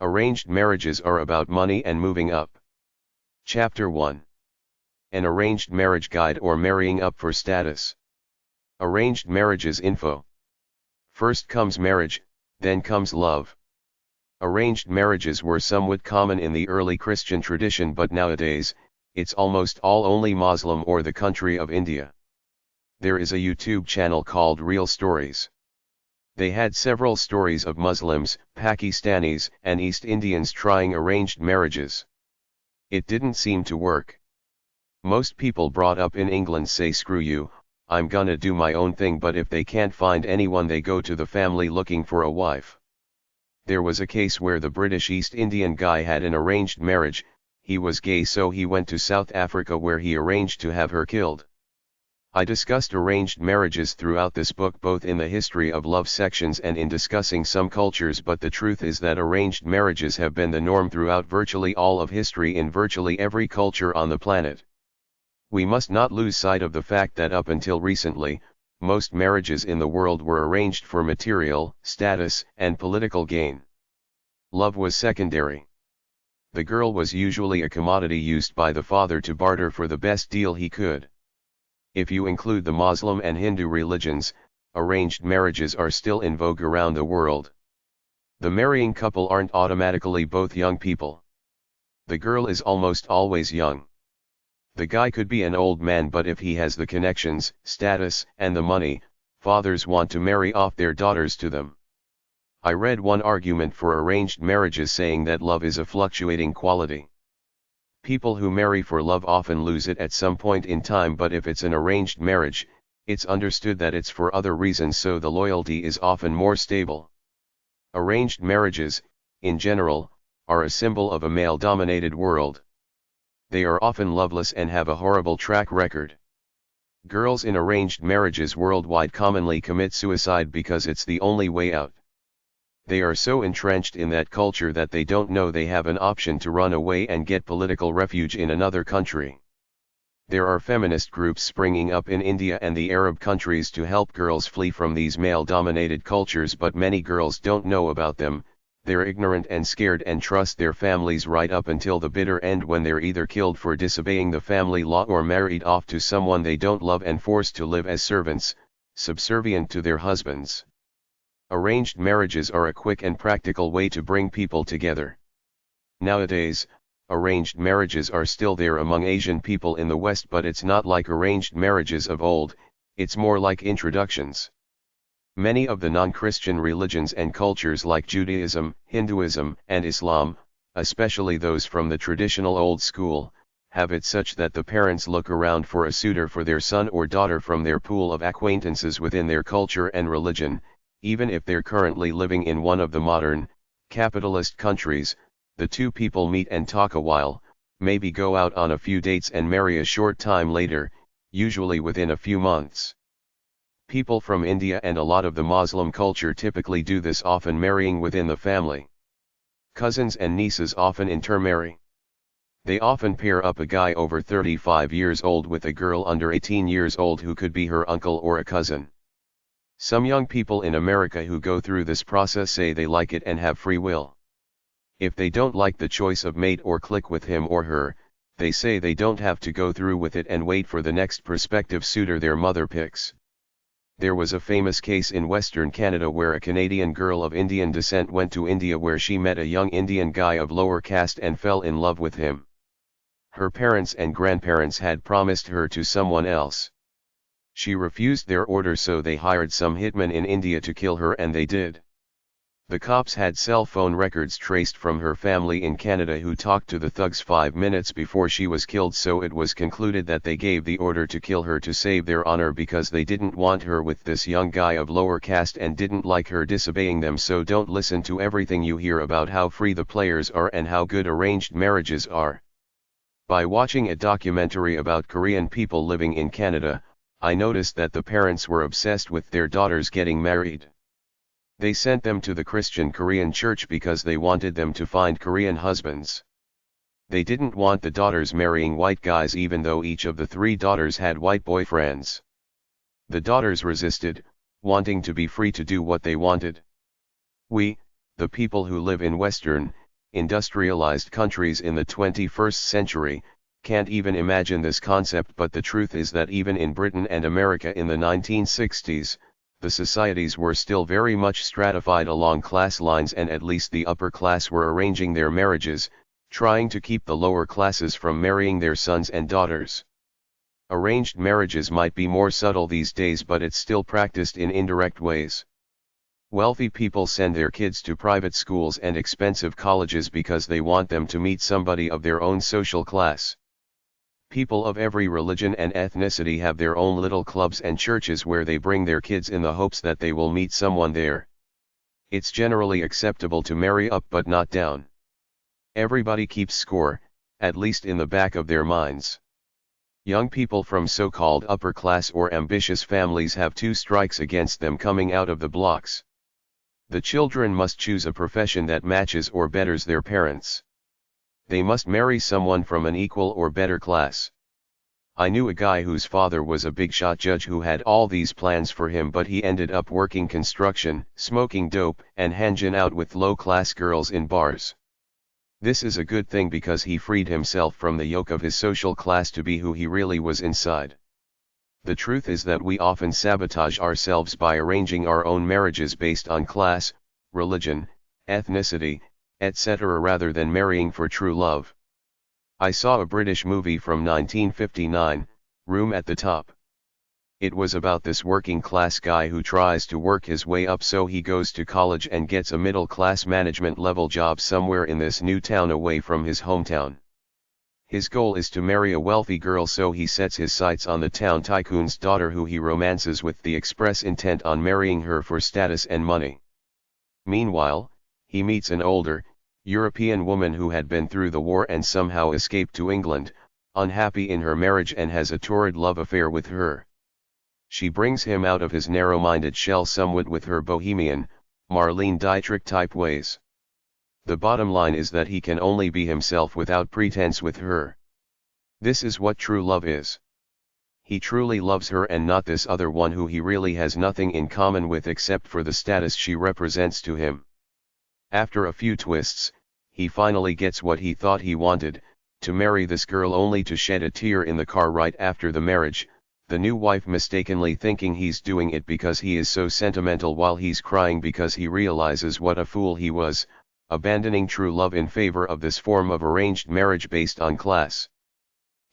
Arranged marriages are about money and moving up. Chapter 1. An Arranged Marriage Guide or Marrying Up for Status. Arranged Marriages Info. First comes marriage, then comes love. Arranged marriages were somewhat common in the early Christian tradition, but nowadays, it's almost all only Muslim or the country of India. There is a YouTube channel called Real Stories. They had several stories of Muslims, Pakistanis, and East Indians trying arranged marriages. It didn't seem to work. Most people brought up in England say screw you, I'm gonna do my own thing, but if they can't find anyone they go to the family looking for a wife. There was a case where the British East Indian guy had an arranged marriage. He was gay, so he went to South Africa where he arranged to have her killed. I discussed arranged marriages throughout this book, both in the history of love sections and in discussing some cultures, but the truth is that arranged marriages have been the norm throughout virtually all of history in virtually every culture on the planet. We must not lose sight of the fact that up until recently, most marriages in the world were arranged for material, status, and political gain. Love was secondary. The girl was usually a commodity used by the father to barter for the best deal he could. If you include the Muslim and Hindu religions, arranged marriages are still in vogue around the world. The marrying couple aren't automatically both young people. The girl is almost always young. The guy could be an old man, but if he has the connections, status, and the money, fathers want to marry off their daughters to them. I read one argument for arranged marriages saying that love is a fluctuating quality. People who marry for love often lose it at some point in time, but if it's an arranged marriage, it's understood that it's for other reasons, so the loyalty is often more stable. Arranged marriages, in general, are a symbol of a male-dominated world. They are often loveless and have a horrible track record. Girls in arranged marriages worldwide commonly commit suicide because it's the only way out. They are so entrenched in that culture that they don't know they have an option to run away and get political refuge in another country. There are feminist groups springing up in India and the Arab countries to help girls flee from these male-dominated cultures, but many girls don't know about them. They're ignorant and scared and trust their families right up until the bitter end, when they're either killed for disobeying the family law or married off to someone they don't love and forced to live as servants, subservient to their husbands. Arranged marriages are a quick and practical way to bring people together. Nowadays, arranged marriages are still there among Asian people in the West, but it's not like arranged marriages of old, it's more like introductions. Many of the non-Christian religions and cultures like Judaism, Hinduism, and Islam, especially those from the traditional old school, have it such that the parents look around for a suitor for their son or daughter from their pool of acquaintances within their culture and religion. Even if they're currently living in one of the modern, capitalist countries, the two people meet and talk a while, maybe go out on a few dates and marry a short time later, usually within a few months. People from India and a lot of the Muslim culture typically do this, often marrying within the family. Cousins and nieces often intermarry. They often pair up a guy over 35 years old with a girl under 18 years old who could be her uncle or a cousin. Some young people in America who go through this process say they like it and have free will. If they don't like the choice of mate or click with him or her, they say they don't have to go through with it and wait for the next prospective suitor their mother picks. There was a famous case in Western Canada where a Canadian girl of Indian descent went to India, where she met a young Indian guy of lower caste and fell in love with him. Her parents and grandparents had promised her to someone else. She refused their order, so they hired some hitmen in India to kill her, and they did. The cops had cell phone records traced from her family in Canada who talked to the thugs 5 minutes before she was killed, so it was concluded that they gave the order to kill her to save their honor because they didn't want her with this young guy of lower caste and didn't like her disobeying them. So don't listen to everything you hear about how free the players are and how good arranged marriages are. By watching a documentary about Korean people living in Canada, I noticed that the parents were obsessed with their daughters getting married. They sent them to the Christian Korean church because they wanted them to find Korean husbands. They didn't want the daughters marrying white guys, even though each of the 3 daughters had white boyfriends. The daughters resisted, wanting to be free to do what they wanted. We, the people who live in Western, industrialized countries in the 21st century, can't even imagine this concept, but the truth is that even in Britain and America in the 1960s, the societies were still very much stratified along class lines, and at least the upper class were arranging their marriages, trying to keep the lower classes from marrying their sons and daughters. Arranged marriages might be more subtle these days, but it's still practiced in indirect ways. Wealthy people send their kids to private schools and expensive colleges because they want them to meet somebody of their own social class. People of every religion and ethnicity have their own little clubs and churches where they bring their kids in the hopes that they will meet someone there. It's generally acceptable to marry up but not down. Everybody keeps score, at least in the back of their minds. Young people from so-called upper class or ambitious families have two strikes against them coming out of the blocks. The children must choose a profession that matches or betters their parents. They must marry someone from an equal or better class. I knew a guy whose father was a big-shot judge who had all these plans for him, but he ended up working construction, smoking dope, and hanging out with low-class girls in bars. This is a good thing because he freed himself from the yoke of his social class to be who he really was inside. The truth is that we often sabotage ourselves by arranging our own marriages based on class, religion, ethnicity, etc. rather than marrying for true love. I saw a British movie from 1959, Room at the Top. It was about this working class guy who tries to work his way up, so he goes to college and gets a middle class management level job somewhere in this new town away from his hometown. His goal is to marry a wealthy girl, so he sets his sights on the town tycoon's daughter, who he romances with the express intent on marrying her for status and money. Meanwhile, he meets an older, European woman who had been through the war and somehow escaped to England, unhappy in her marriage, and has a torrid love affair with her. She brings him out of his narrow-minded shell somewhat with her bohemian, Marlene Dietrich-type ways. The bottom line is that he can only be himself without pretense with her. This is what true love is. He truly loves her and not this other one who he really has nothing in common with except for the status she represents to him. After a few twists, he finally gets what he thought he wanted, to marry this girl, only to shed a tear in the car right after the marriage, the new wife mistakenly thinking he's doing it because he is so sentimental while he's crying because he realizes what a fool he was, abandoning true love in favor of this form of arranged marriage based on class.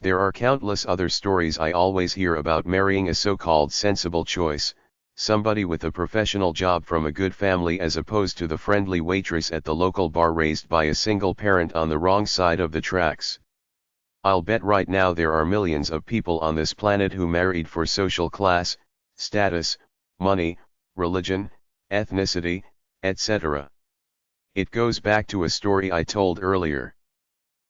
There are countless other stories I always hear about marrying a so-called sensible choice, somebody with a professional job from a good family, as opposed to the friendly waitress at the local bar raised by a single parent on the wrong side of the tracks. I'll bet right now there are millions of people on this planet who married for social class, status, money, religion, ethnicity, etc. It goes back to a story I told earlier.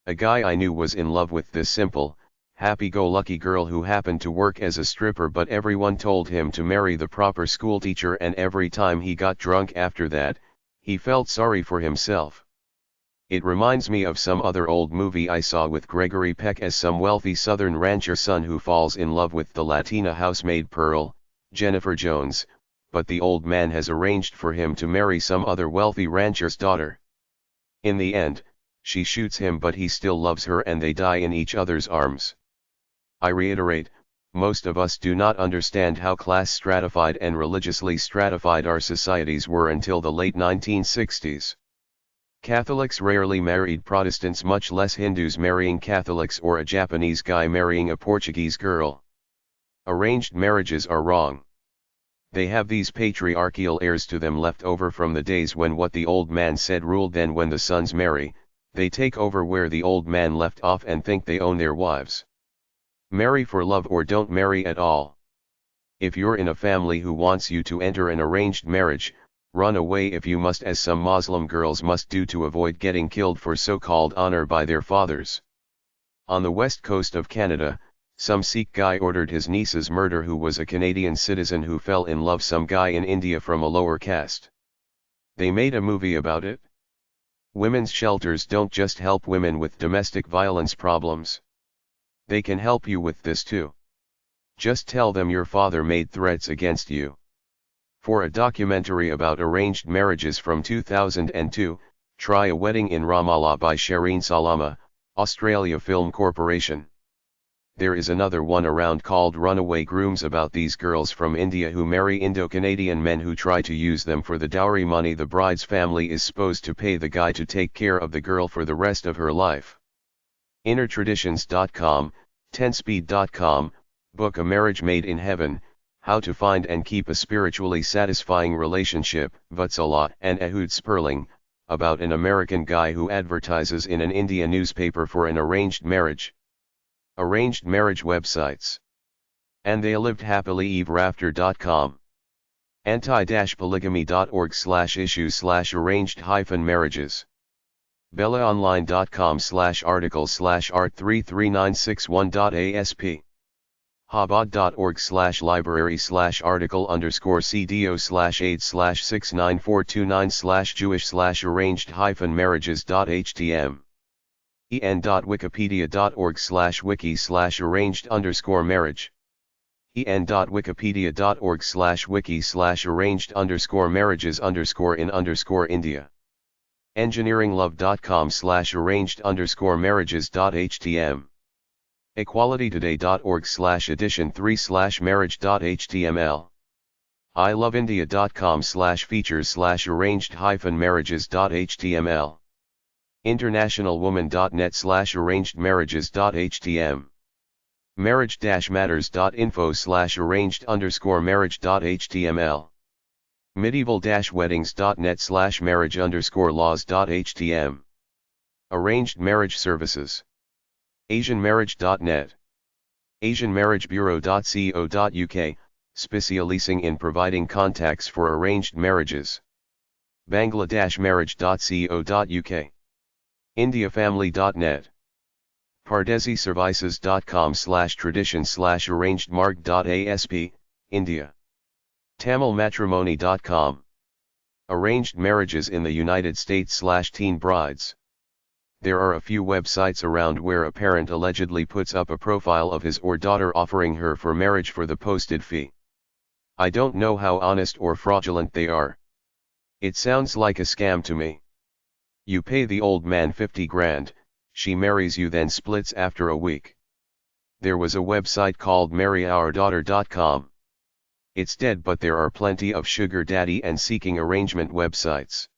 A guy I knew was in love with this simple, happy-go-lucky girl who happened to work as a stripper, but everyone told him to marry the proper schoolteacher, and every time he got drunk after that, he felt sorry for himself. It reminds me of some other old movie I saw with Gregory Peck as some wealthy southern rancher son who falls in love with the Latina housemaid Pearl, Jennifer Jones, but the old man has arranged for him to marry some other wealthy rancher's daughter. In the end, she shoots him, but he still loves her and they die in each other's arms. I reiterate, most of us do not understand how class stratified and religiously stratified our societies were until the late 1960s. Catholics rarely married Protestants, much less Hindus marrying Catholics or a Japanese guy marrying a Portuguese girl. Arranged marriages are wrong. They have these patriarchal airs to them left over from the days when what the old man said ruled. Then when the sons marry, they take over where the old man left off and think they own their wives. Marry for love or don't marry at all. If you're in a family who wants you to enter an arranged marriage, run away if you must, as some Muslim girls must do to avoid getting killed for so-called honor by their fathers. On the west coast of Canada, some Sikh guy ordered his niece's murder, who was a Canadian citizen who fell in love some guy in India from a lower caste. They made a movie about it. Women's shelters don't just help women with domestic violence problems. They can help you with this too. Just tell them your father made threats against you. For a documentary about arranged marriages from 2002, Try a Wedding in Ramallah by Shireen Salama, Australia Film Corporation. There is another one around called Runaway Grooms about these girls from India who marry Indo-Canadian men who try to use them for the dowry money the bride's family is supposed to pay the guy to take care of the girl for the rest of her life. InnerTraditions.com, 10speed.com, book A Marriage Made in Heaven, How to Find and Keep a Spiritually Satisfying Relationship, Vatsalya and Ehud Sperling, about an American guy who advertises in an India newspaper for an arranged marriage. Arranged marriage websites. And They Lived Happily Ever After.com. anti-polygamy.org/issues/arranged-marriages. bellaonline.com/article/art33961.asp. habad.org/library/article_cdo/8/69429/jewish/arranged-marriages.htm. en.wikipedia.org/wiki/arranged-marriage. en.wikipedia.org/wiki/arranged-marriages_in_India. engineeringlove.com/arranged-marriages.htm. equalitytoday.org/edition3/marriage.html. iloveindia.com/features/arranged-marriages.html. internationalwoman.net/arrangedmarriages.htm. marriage-matters.info/arranged-marriage.html. medieval-weddings.net/marriage_laws.htm. Arranged marriage services. asianmarriage.net. asianmarriagebureau.co.uk, specialising in providing contacts for arranged marriages. bangladeshmarriage.co.uk. indiafamily.net. pardesiservices.com/tradition/arrangedmarriage.asp, India. tamilmatrimony.com. Arranged marriages in the United States/teen brides. There are a few websites around where a parent allegedly puts up a profile of his or daughter offering her for marriage for the posted fee. I don't know how honest or fraudulent they are. It sounds like a scam to me. You pay the old man 50 grand, she marries you then splits after a week. There was a website called marryourdaughter.com. It's dead, but there are plenty of sugar daddy and seeking arrangement websites.